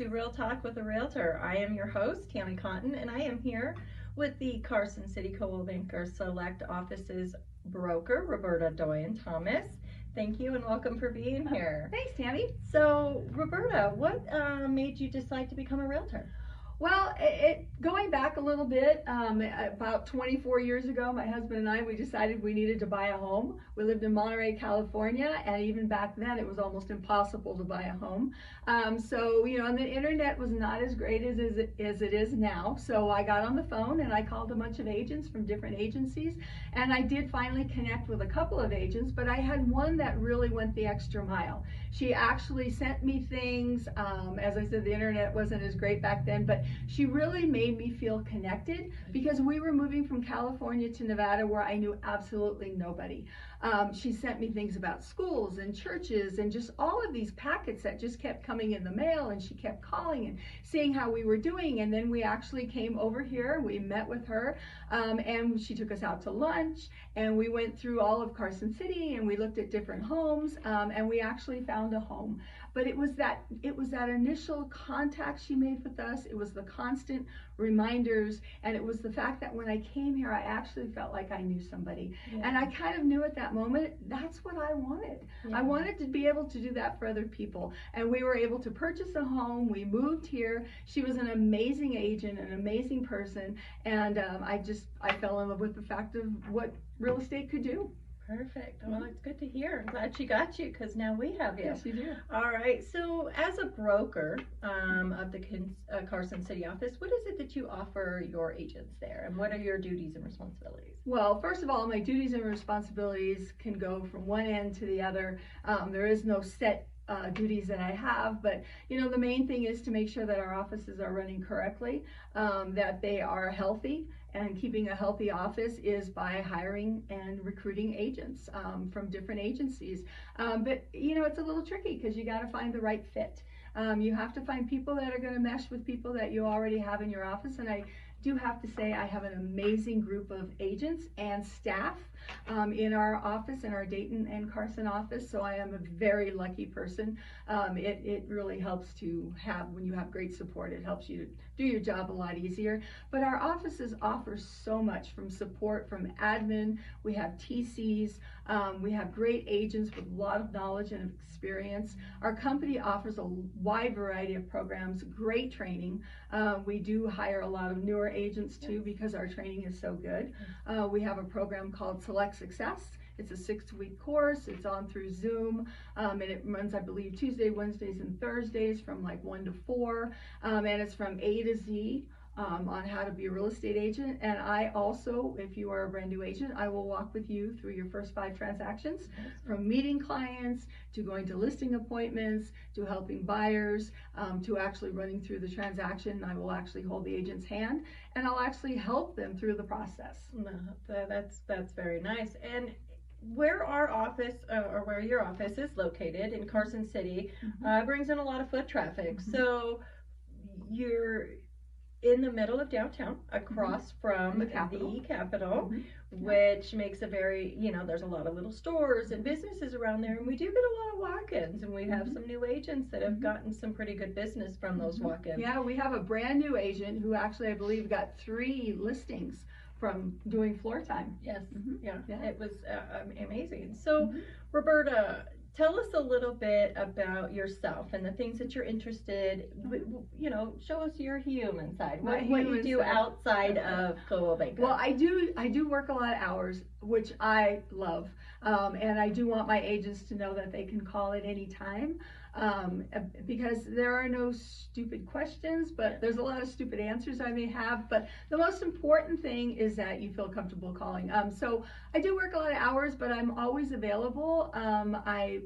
to Real Talk with a Realtor. I am your host, Tammy Cotton, and I am here with the Carson City Coldwell Banker Select Offices broker, Roberta Doyen Thomas. Thank you and welcome for being here. Thanks, Tammy. So, Roberta, what made you decide to become a realtor? Well, going back a little bit, about 24 years ago, my husband and I, we decided we needed to buy a home. We lived in Monterey, California, and even back then it was almost impossible to buy a home. And the internet was not as great as it is now. So I got on the phone and I called a bunch of agents from different agencies, and I did finally connect with a couple of agents, but I had one that really went the extra mile. She actually sent me things. As I said, the internet wasn't as great back then, but she really made me feel connected because we were moving from California to Nevada where I knew absolutely nobody. She sent me things about schools and churches and just all of these packets that just kept coming in the mail, and she kept calling and seeing how we were doing. And then we actually came over here, we met with her, and she took us out to lunch, and we went through all of Carson City and we looked at different homes, and we actually found a home. But it was that initial contact she made with us. It was the constant reminders, and it was the fact that when I came here, I actually felt like I knew somebody. Yeah. And I kind of knew at that moment, that's what I wanted. Yeah. I wanted to be able to do that for other people. And we were able to purchase a home. We moved here. She was an amazing agent, an amazing person. And I fell in love with the fact of what real estate could do. Perfect. Well, it's good to hear. I'm glad she got you because now we have you. Yes, you do. All right. So, as a broker of the Carson City office, what is it that you offer your agents there, and what are your duties and responsibilities? Well, first of all, my duties and responsibilities can go from one end to the other. There is no set duties that I have, but the main thing is to make sure that our offices are running correctly, that they are healthy, and keeping a healthy office is by hiring and recruiting agents from different agencies. But it's a little tricky because you got to find the right fit. You have to find people that are going to mesh with people that you already have in your office, and I do have to say I have an amazing group of agents and staff in our office, in our Dayton and Carson office, so I am a very lucky person. It really helps to have, when you have great support, it helps you to do your job a lot easier. But our offices offer so much, from support, from admin, we have TCs, we have great agents with a lot of knowledge and experience. Our company offers a wide variety of programs, great training. We do hire a lot of newer agents too because our training is so good. We have a program called Select Success. It's a 6-week course. It's on through Zoom, and it runs, I believe, Tuesday, Wednesdays, and Thursdays from like 1 to 4, and it's from A to Z on how to be a real estate agent. And I also, if you are a brand new agent, I will walk with you through your first 5 transactions, from meeting clients to going to listing appointments to helping buyers to actually running through the transaction. I will actually hold the agent's hand and I'll actually help them through the process. That's very nice. And where our office, or where your office is located in Carson City, brings in a lot of foot traffic. So you're in the middle of downtown, across from the Capitol, which makes a very, there's a lot of little stores and businesses around there, and we do get a lot of walk-ins, and we have some new agents that have gotten some pretty good business from those walk-ins. Yeah, we have a brand new agent who actually, I believe, got 3 listings from doing floor time. Yes, yeah, it was amazing. So, Roberta, tell us a little bit about yourself and the things that you're interested. Show us your human side. What you do outside of Coldwell Banker. Well, I do work a lot of hours, which I love, and I do want my agents to know that they can call at any time. Because there are no stupid questions, but there's a lot of stupid answers I may have. But the most important thing is that you feel comfortable calling. So I do work a lot of hours, but I'm always available. I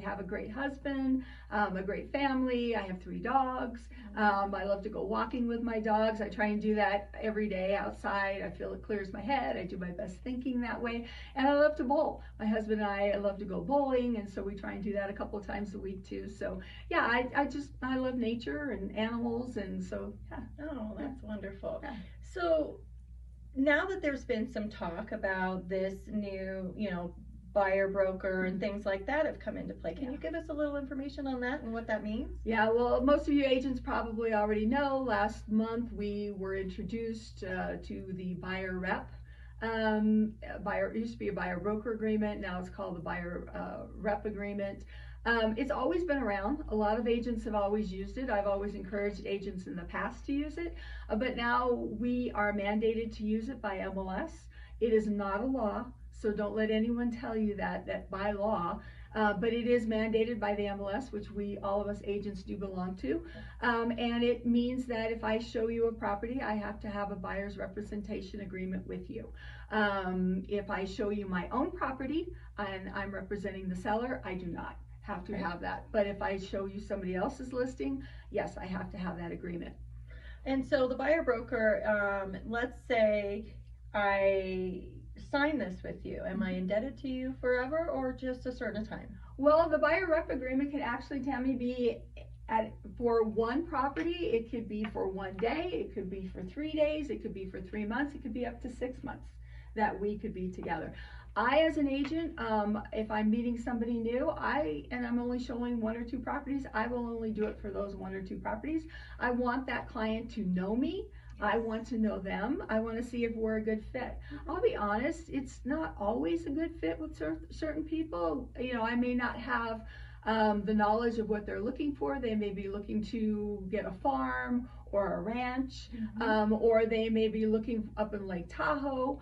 have a great husband, a great family. I have 3 dogs. I love to go walking with my dogs. I try and do that every day outside. I feel it clears my head. I do my best thinking that way. And I love to bowl. My husband and I love to go bowling, and so we try and do that a couple of times a week too. So yeah, I love nature and animals, and so yeah. Oh, that's wonderful. Yeah. So now that there's been some talk about this new, buyer broker and things like that have come into play. Can you give us a little information on that and what that means? Yeah, well, most of you agents probably already know, last month we were introduced to the buyer rep. It used to be a buyer broker agreement, now it's called the buyer rep agreement. It's always been around. A lot of agents have always used it. I've always encouraged agents in the past to use it, but now we are mandated to use it by MLS. It is not a law, so don't let anyone tell you that by law, but it is mandated by the MLS, which all of us agents do belong to. And it means that if I show you a property, I have to have a buyer's representation agreement with you. If I show you my own property and I'm representing the seller, I do not have to have that. But if I show you somebody else's listing, yes, I have to have that agreement. And so the buyer broker, let's say I sign this with you. Am I indebted to you forever or just a certain time? Well, the buyer rep agreement can actually, Tammy, be for one property. It could be for 1 day, it could be for 3 days, it could be for 3 months, it could be up to 6 months that we could be together. I, as an agent, if I'm meeting somebody new, and I'm only showing 1 or 2 properties, I will only do it for those 1 or 2 properties. I want that client to know me. I want to know them. I want to see if we're a good fit. I'll be honest, it's not always a good fit with certain people. You know, I may not have the knowledge of what they're looking for. They may be looking to get a farm or a ranch, or they may be looking up in Lake Tahoe.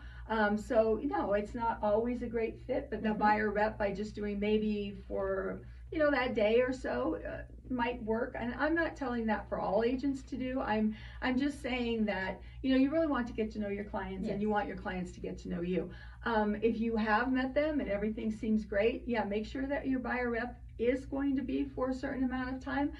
So, no, it's not always a great fit, but the buyer rep, by just doing maybe for, that day or so, might work. And I'm not telling that for all agents to do. I'm just saying that, you really want to get to know your clients, and you want your clients to get to know you. If you have met them and everything seems great, make sure that your buyer rep is going to be for a certain amount of time.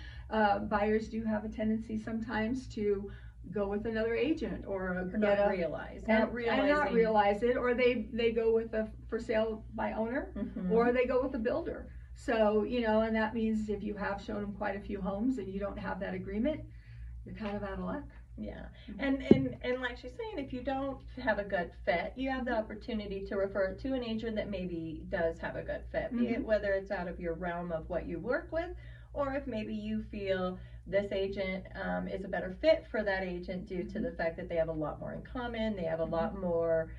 Buyers do have a tendency sometimes to go with another agent or not realize it, or they go with a for sale by owner, or they go with a builder. So, and that means if you have shown them quite a few homes and you don't have that agreement, you're kind of out of luck. Yeah. And like she's saying, if you don't have a good fit, you have the opportunity to refer it to an agent that maybe does have a good fit, be it whether it's out of your realm of what you work with, or if maybe you feel this agent is a better fit for that agent due to the fact that they have a lot more in common, they have a lot more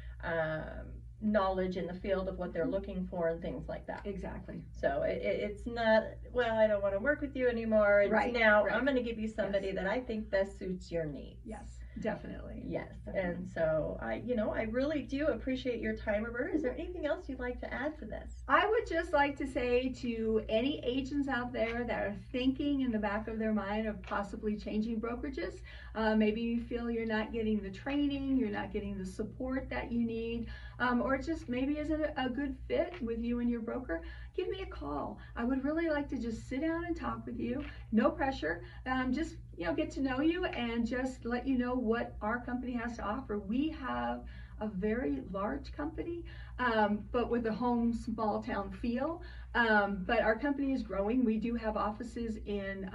knowledge in the field of what they're looking for and things like that. Exactly. So it's not, well, I don't want to work with you anymore. It's I'm going to give you somebody that I think best suits your needs. Yes, definitely. Yes. And so I really do appreciate your time, Roberta. Is there anything else you'd like to add to this? I would just like to say to any agents out there that are thinking in the back of their mind of possibly changing brokerages, maybe you feel you're not getting the training, you're not getting the support that you need, or just maybe isn't a good fit with you and your broker, give me a call. I would really like to just sit down and talk with you. No pressure. Just get to know you and just let you know what our company has to offer. We have a very large company, but with a home small town feel. But our company is growing. We do have offices in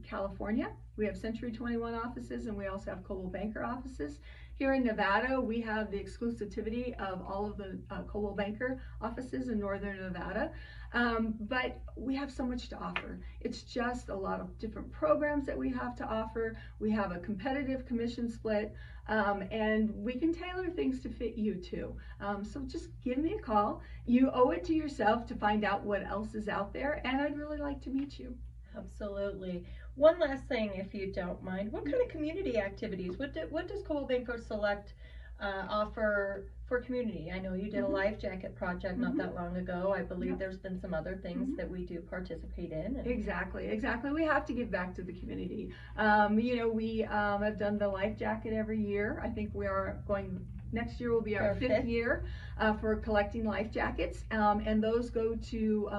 California. We have Century 21 offices, and we also have Coldwell Banker offices. Here in Nevada, we have the exclusivity of all of the Coldwell Banker offices in northern Nevada. But we have so much to offer. It's just a lot of different programs that we have to offer. We have a competitive commission split, and we can tailor things to fit you too. So just give me a call. You owe it to yourself to find out what else is out there, and I'd really like to meet you. Absolutely. One last thing, if you don't mind, what kind of community activities, what does Coldwell Banker Select offer for community? I know you did a life jacket project not that long ago. I believe there's been some other things that we do participate in. Exactly. We have to give back to the community. We have done the life jacket every year. I think we are going, next year will be our fifth year for collecting life jackets, and those go to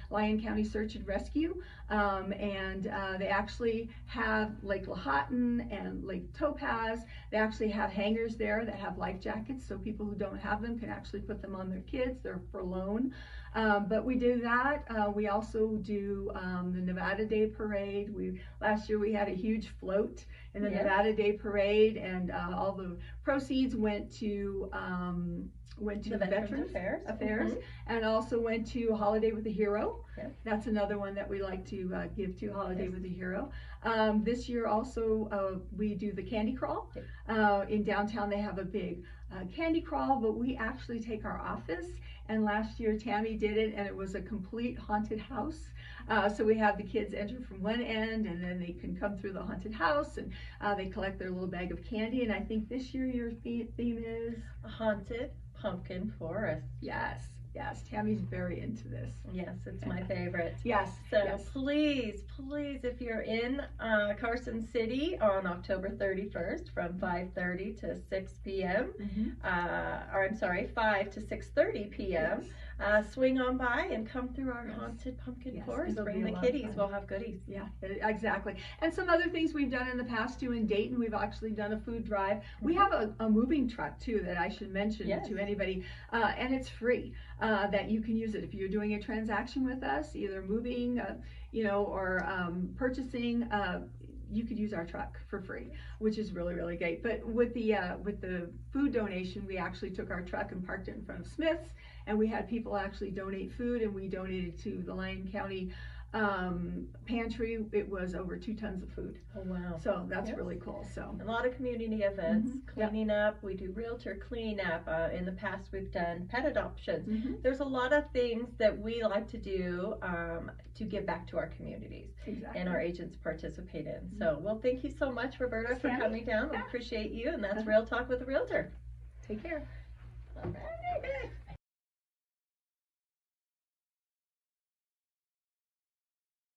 Lyon County Search and Rescue, and they actually have Lake Lahontan and Lake Topaz. They actually have hangars there that have life jackets, so people who don't have them can actually put them on their kids. They're for loan. But we do that. We also do the Nevada Day Parade. Last year we had a huge float in the Nevada Day Parade, and all the proceeds went to the Veterans Affairs, and also went to Holiday with a Hero. That's another one that we like to give to, Holiday with a Hero. This year also we do the candy crawl. In downtown they have a big candy crawl, but we actually take our office, and last year Tammy did it, and it was a complete haunted house. So we have the kids enter from one end, and then they can come through the haunted house, and they collect their little bag of candy. And I think this year your theme is Haunted Pumpkin Forest. Yes, Tammy's very into this. Yes, it's my favorite. Yes. So please, if you're in Carson City on October 31st from 5:30 to 6 p.m., or I'm sorry, 5 to 6:30 p.m., swing on by and come through our haunted pumpkin forest. Bring the kiddies. We'll have goodies. Yeah, exactly. And some other things we've done in the past too. In Dayton, we've actually done a food drive. We have a moving truck too that I should mention to anybody, and it's free. That you can use it if you're doing a transaction with us, either moving, or purchasing. You could use our truck for free, which is really, really great. But with the food donation, we actually took our truck and parked it in front of Smith's, and we had people actually donate food, and we donated to the Lyon County pantry. It was over 2 tons of food. Oh wow. So that's really cool. So a lot of community events, cleaning up. We do realtor cleanup. In the past we've done pet adoptions. There's a lot of things that we like to do to give back to our communities, and our agents participate in. So well, thank you so much, Roberta, for coming down. We appreciate you, and that's Real Talk with a Realtor. Take care. All right.